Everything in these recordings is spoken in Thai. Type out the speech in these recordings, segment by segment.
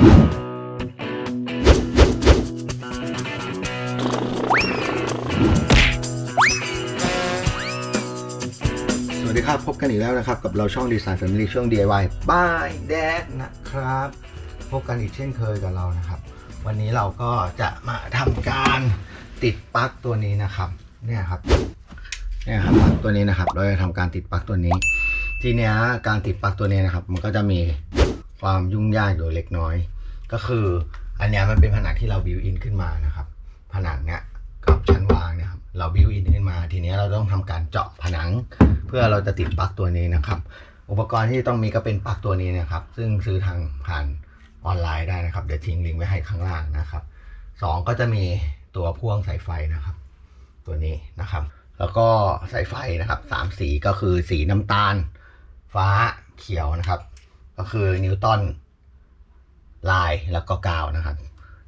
สวัสดีครับพบกันอีกแล้วนะครับกับเราช่อง Design Family ช่วง DIY by Dad นะครับพบกันอีกเช่นเคยกับเรานะครับวันนี้เราก็จะมาทำการติดปลั๊กตัวนี้นะครับเนี่ยครับปลั๊กตัวนี้นะครับเราจะทำการติดปลั๊กตัวนี้ทีเนี้ยการติดปลั๊กตัวนี้นะครับมันก็จะมีความยุ่งยากอยู่เล็กน้อยก็คืออันเนี้ยมันเป็นผนังที่เราบิวอินขึ้นมานะครับผนังเนี้ยกับชั้นวางเนี่ยครับเราบิวอินขึ้นมาทีนี้เราต้องทำการเจาะผนังเพื่อเราจะติดปลั๊กตัวนี้นะครับอุปกรณ์ที่ต้องมีก็เป็นปลั๊กตัวนี้นะครับซึ่งซื้อทางผ่านออนไลน์ได้นะครับเดี๋ยวทิ้งลิงก์ไว้ให้ข้างล่างนะครับ2ก็จะมีตัวพ่วงสายไฟนะครับตัวนี้นะครับแล้วก็สายไฟนะครับ3สีก็คือสีน้ำตาลฟ้าเขียวนะครับก็คือนิวตันลายแล้วก็กาวนะครับ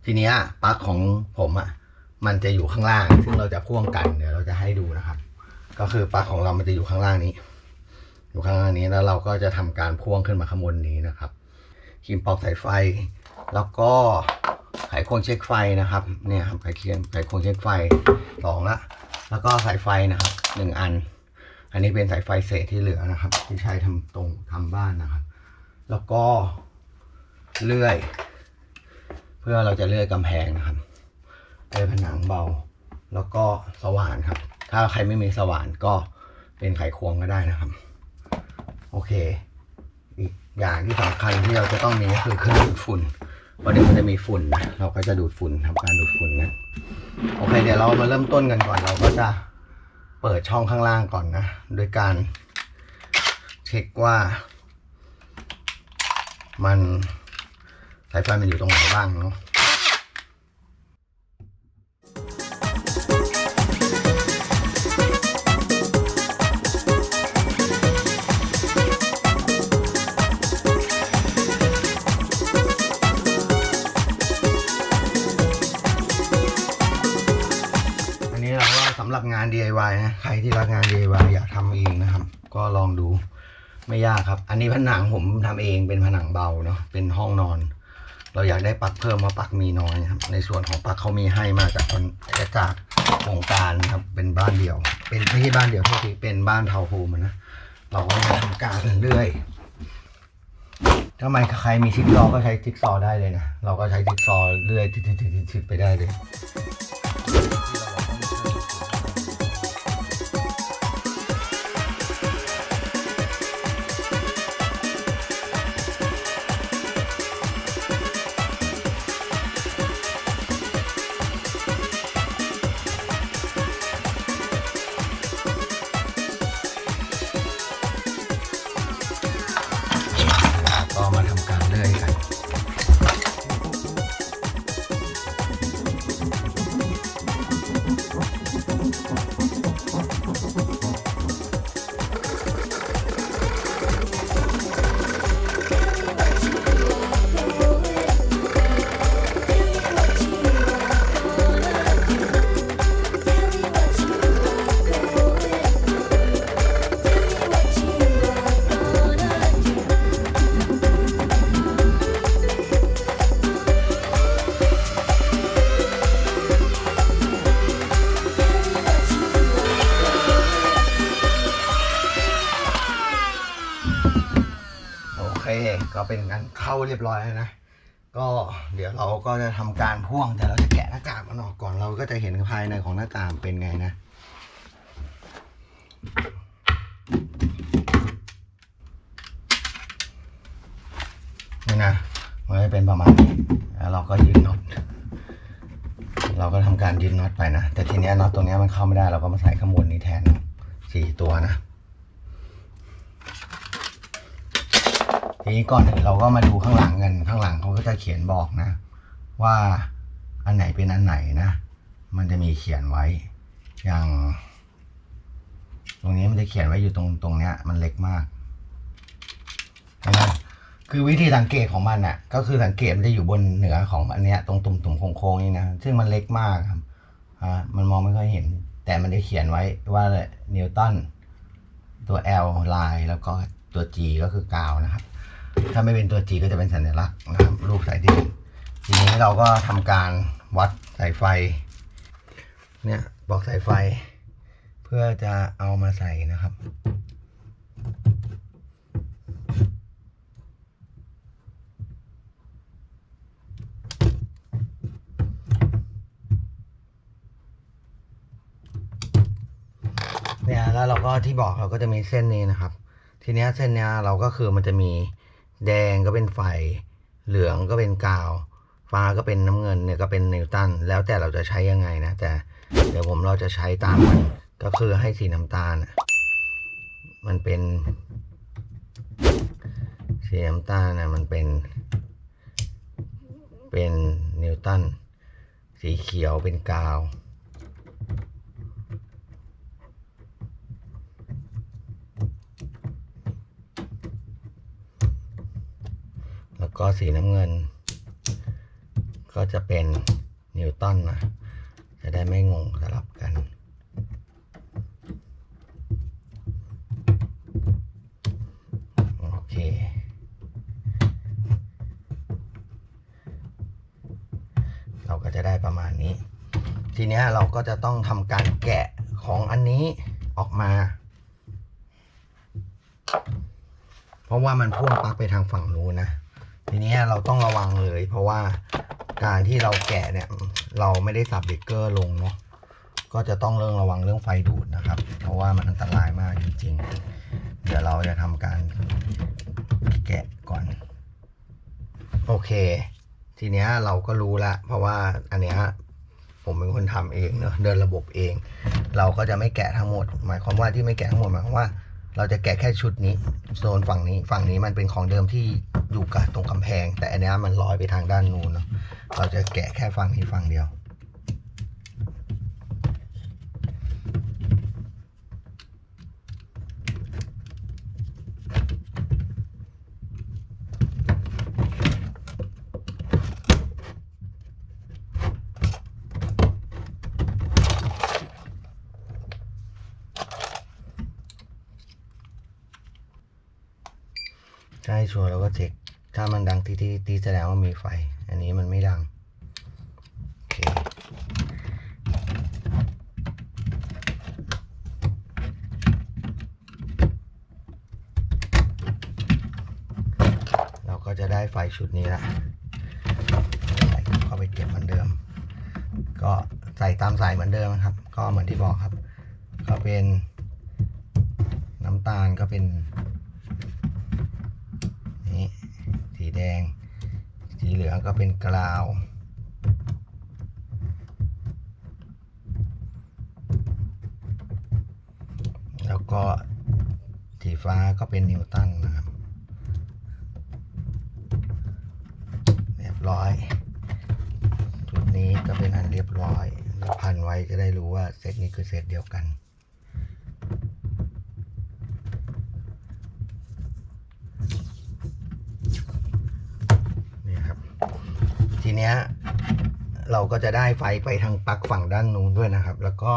ทีนี้ปลั๊กของผมมันจะอยู่ข้างล่างซึ่งเราจะพ่วงกันเดี๋ยวเราจะให้ดูนะครับก็คือปลั๊กของเรามันจะอยู่ข้างล่างนี้แล้วเราก็จะทำการพ่วงขึ้นมาข้างบนนี้นะครับครีมปอกสายไฟแล้วก็ไขควงเช็คไฟนะครับเนี่ยครับไขควงเช็คไฟ2ละแล้วก็สายไฟนะครับ1อันนี้เป็นสายไฟเศษที่เหลือนะครับที่ใช้ทำบ้านนะครับแล้วก็เลื่อยเพื่อเราจะเลื่อยกำแพงนะครับเลื่อยผนังเบาแล้วก็สว่านครับถ้าใครไม่มีสว่านก็เป็นไขควงก็ได้นะครับโอเคอีกอย่างที่สำคัญที่เราจะต้องมีก็คือเครื่องดูดฝุ่นวันนี้มันจะมีฝุ่นนะเราก็จะดูดฝุ่นทำการดูดฝุ่นนะโอเคเดี๋ยวเรามาเริ่มต้นกันก่อนเราก็จะเปิดช่องข้างล่างก่อนนะโดยการเช็คว่ามันสายไฟมันอยู่ตรงไหนบ้างเนาะสำหรับงาน DIY นะใครที่รักงาน DIY อยากทำเองนะครับก็ลองดูไม่ยากครับอันนี้ผนังผมทำเองเป็นผนังเบาเนาะเป็นห้องนอนเราอยากได้ปลั๊กเพิ่มมาปลั๊กมีน้อยครับในส่วนของปลั๊กเขามีให้มาจากโครงการครับเป็นบ้านเดี่ยวเป็นไม่ใช่บ้านเดี่ยวที่เป็นบ้านทาวน์โฮมนะเราก็จะทำการเรื่อยถ้าไม่ใครมีจิ๊กซอว์ก็ใช้จิ๊กซอว์ได้เลยนะเราก็ใช้จิ๊กซอว์เรื่อยติดไปได้เลยก็มาทำการเลื่อยกันก็เป็นการเข้าเรียบร้อยแล้วนะก็เดี๋ยวเราก็จะทำการพ่วงแต่เราจะแกะหน้ากากมันออกก่อนเราก็จะเห็นภายในของหน้ากากเป็นไงนะนี่นะมันจะเป็นประมาณนี้แล้วเราก็ยึดน็อตเราก็ทำการยึดน็อตไปนะแต่ทีนี้น็อตตรงนี้มันเข้าไม่ได้เราก็มาใส่ข้างบนนี้แทน4 ตัวนะทีนี้ก่อนเราก็มาดูข้างหลังกันข้างหลังเขาก็จะเขียนบอกนะว่าอันไหนเป็นอันไหนนะมันจะมีเขียนไว้อย่างตรงนี้มันจะเขียนไว้อยู่ตรงเนี้ยมันเล็กมากนะคือวิธีสังเกตของมันก็คือสังเกตมันจะอยู่บนเหนือของอันเนี้ยตรงตุ่มโค้งๆนี่นะซึ่งมันเล็กมากครับมันมองไม่ค่อยเห็นแต่มันได้เขียนไว้ว่านิวตันตัว L ลายแล้วก็ตัว G ก็คือกาวนะครับถ้าไม่เป็นตัว G ก็จะเป็นสัญลักษณ์นะครับรูปสายดิน นี้เราก็ทำการวัดสายไฟเนี่ยบอกสายไฟเพื่อจะเอามาใส่นะครับเนี่ยแล้วเราก็ที่บอกเราก็จะมีเส้นนี้นะครับทีนี้เส้นนี้เราก็คือมันจะมีแดงก็เป็นไฟเหลืองก็เป็นกาวฟ้าก็เป็นน้ำเงินเนี่ยก็เป็นนิวตันแล้วแต่เราจะใช้ยังไงนะแต่เดี๋ยวเราจะใช้ตามมันก็คือให้สีน้ำตาลมันเป็นสีน้ำตาลมันเป็นนิวตันสีเขียวเป็นกาวแล้วก็สีน้ำเงินก็จะเป็นนิวตันนะจะได้ไม่งงสลับกันโอเคเราก็จะได้ประมาณนี้ทีนี้เราก็จะต้องทำการแกะของอันนี้ออกมาเพราะว่ามันพ่วงปลั๊กไปทางฝั่งนู้นนะทีนี้เราต้องระวังเลยเพราะว่าการที่เราแกะเนี่ยเราไม่ได้สับเบรกเกอร์ลงเนาะก็จะต้องระวังเรื่องไฟดูดนะครับเพราะว่ามันอันตรายมากจริงๆเดี๋ยวเราจะทำการแกะก่อนโอเคทีนี้เราก็รู้ละเพราะว่าอันเนี้ยผมเป็นคนทำเองเนอะเดินระบบเองเราก็จะไม่แกะทั้งหมดหมายความว่าที่ไม่แกะทั้งหมดหมายความว่าเราจะแกะแค่ชุดนี้โซนฝั่งนี้มันเป็นของเดิมที่อยู่กับตรงกำแพงแต่อันนี้มันลอยไปทางด้านนู้นเนาะเราจะแกะแค่ฝั่งนี้ฝั่งเดียวใช่ชัวร์แล้วก็เช็คถ้ามันดังที่แสดงว่ามีไฟอันนี้มันไม่ดังโอเคเราก็จะได้ไฟชุดนี้ละใส่เข้าไปเก็บเหมือนเดิมก็ใส่ตามสายเหมือนเดิมครับก็เหมือนที่บอกครับก็เป็นน้ำตาลก็เป็นนี่สีแดงสีเหลืองก็เป็นกราวแล้วก็สีฟ้าก็เป็นนิวตันนะครับเรียบร้อยชุดนี้ก็เป็นอันเรียบร้อยแล้วพันไว้จะได้รู้ว่าเซตนี้คือเซตเดียวกันนี่ครับทีเนี้ยเราก็จะได้ไฟไปทางปลั๊กฝั่งด้านนู้นด้วยนะครับแล้วก็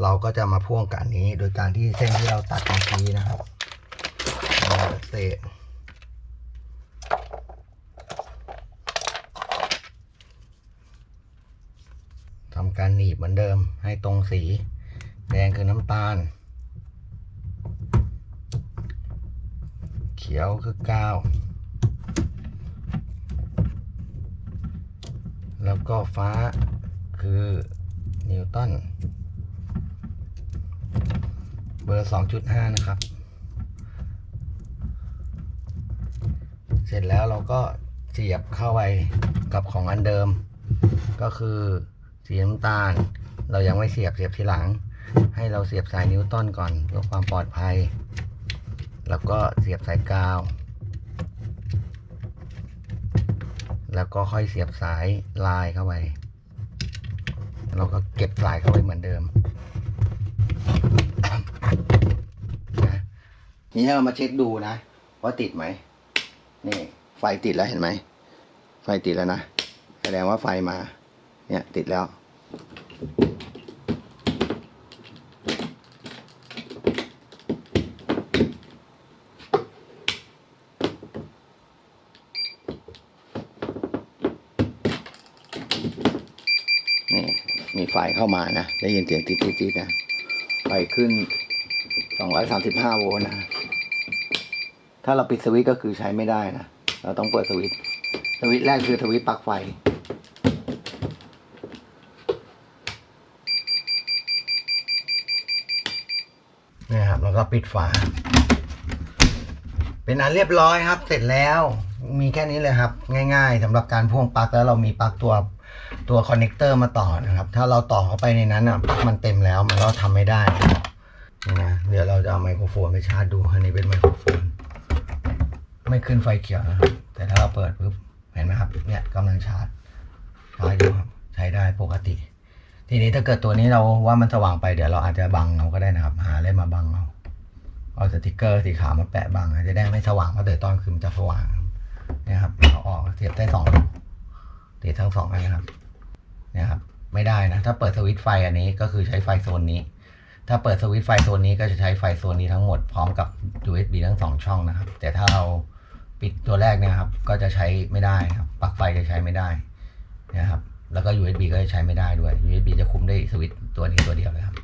เราก็จะมาพ่วงกับนี้โดยการที่เส้นที่เราตัดเมื่อกี้นะครับเศษทำการหนีบเหมือนเดิมให้ตรงสีแดงคือน้ำตาลเขียวคือกาวแล้วก็ฟ้าคือนิวตันเบอร์ 2.5 นะครับเสร็จแล้วเราก็เสียบเข้าไปกับของอันเดิมก็คือสีน้ำตาลเรายังไม่เสียบทีหลังให้เราเสียบสายนิวตันก่อนเพื่อความปลอดภัยแล้วก็เสียบสายกาวแล้วก็ค่อยเสียบสายลายเข้าไปเราก็เก็บสายเข้าไปเหมือนเดิมนะนี่เรามาเช็คดูนะว่าติดไหมนี่ไฟติดแล้วเห็นไหมไฟติดแล้วนะแสดงว่าไฟมาเนี่ยติดแล้ว มีไฟเข้ามานะได้ยินเสียงติ๊ดๆนะไฟขึ้น235 โวลต์นะถ้าเราปิดสวิตช์ก็คือใช้ไม่ได้นะเราต้องเปิดสวิตช์แรกคือสวิตช์ปลั๊กไฟนี่ครับแล้วก็ปิดฝาเป็นอันเรียบร้อยครับเสร็จแล้วมีแค่นี้เลยครับง่ายๆสำหรับการพ่วงปลั๊กแล้วเรามีปลั๊กตัวคอนเนคเตอร์มาต่อนะครับถ้าเราต่อเข้าไปในนั้นปลั๊กมันเต็มแล้วมันก็ทำไม่ได้นี่นะเดี๋ยวเราจะเอาไมโครโฟนไปชาร์จดูอันนี้เป็นไมโครโฟนไม่ขึ้นไฟเขียวนะครับแต่ถ้าเราเปิดปุ๊บเห็นไหมครับเนี่ยกำลังชาร์จอยู่ครับใช้ได้ปกติทีนี้ถ้าเกิดตัวนี้เราว่ามันสว่างไปเดี๋ยวเราอาจจะบังเราก็ได้นะครับหาอะไรมาบังเอาสติกเกอร์สีขาวมาแปะบังจะได้ไม่สว่างเพราะเดี๋ยวตอนคืนมันจะสว่างเนี่ยครับเอาออกเสียบได้2ติดทั้ง2อันนะครับเนี่ยครับไม่ได้นะถ้าเปิดสวิตช์ไฟอันนี้ก็คือใช้ไฟโซนนี้ถ้าเปิดสวิตช์ไฟโซนนี้ก็จะใช้ไฟโซนนี้ทั้งหมดพร้อมกับ USB ทั้ง2ช่องนะครับแต่ถ้าเราปิดตัวแรกเนี่ยครับก็จะใช้ไม่ได้ครับปลั๊กไฟจะใช้ไม่ได้นะครับแล้วก็ USB ก็จะใช้ไม่ได้ด้วย USB จะคุมได้สวิตช์ตัวนี้ตัวเดียวเลยครับ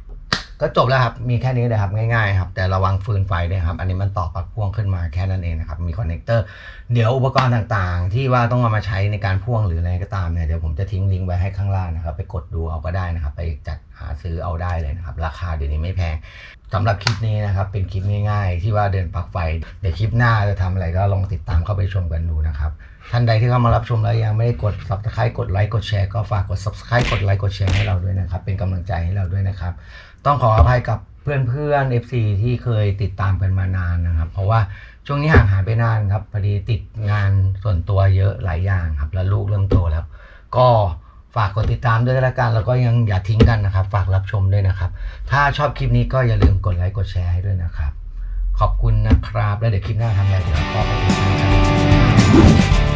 ก็จบแล้วครับมีแค่นี้เลยครับง่ายๆครับแต่ระวังฟืนไฟด้วยครับอันนี้มันต่อปลั๊กพ่วงขึ้นมาแค่นั้นเองนะครับมีคอนเนคเตอร์เดี๋ยวอุปกรณ์ต่างๆที่ว่าต้องเอามาใช้ในการพ่วงหรืออะไรก็ตามเนี่ยเดี๋ยวผมจะทิ้งลิงก์ไว้ให้ข้างล่างนะครับไปกดดูเอาก็ได้นะครับไปจัดหาซื้อเอาได้เลยนะครับราคาเดี๋ยวนี้ไม่แพงสำหรับคลิปนี้นะครับเป็นคลิปง่ายๆที่ว่าเดินปลั๊กไฟเดี๋ยวคลิปหน้าจะทำอะไรก็ลองติดตามเข้าไปชมกันดูนะครับท่านใดที่เข้ามารับชมแล้วยังไม่ได้กด Subscribe กดไลค์กดแชร์ก็ฝากกด Subscribe กดไลค์กดแชร์ให้เราด้วยนะครับเป็นกำลังใจให้เราด้วยนะครับต้องขออภัยกับเพื่อน FC ที่เคยติดตามกันมานานนะครับเพราะว่าช่วงนี้ห่างหายไปนานครับพอดีติดงานส่วนตัวเยอะหลายอย่างครับแล้วลูกเริ่มโตแล้วก็ฝากกดติดตามด้วยละกันแล้วก็ยังอย่าทิ้งกันนะครับฝากรับชมด้วยนะครับถ้าชอบคลิปนี้ก็อย่าลืมกดไลค์กดแชร์ให้ด้วยนะครับขอบคุณนะครับแล้วเดี๋ยวคลิปหน้าทำอะไรเดี๋ยวก็ไปติดตามกัน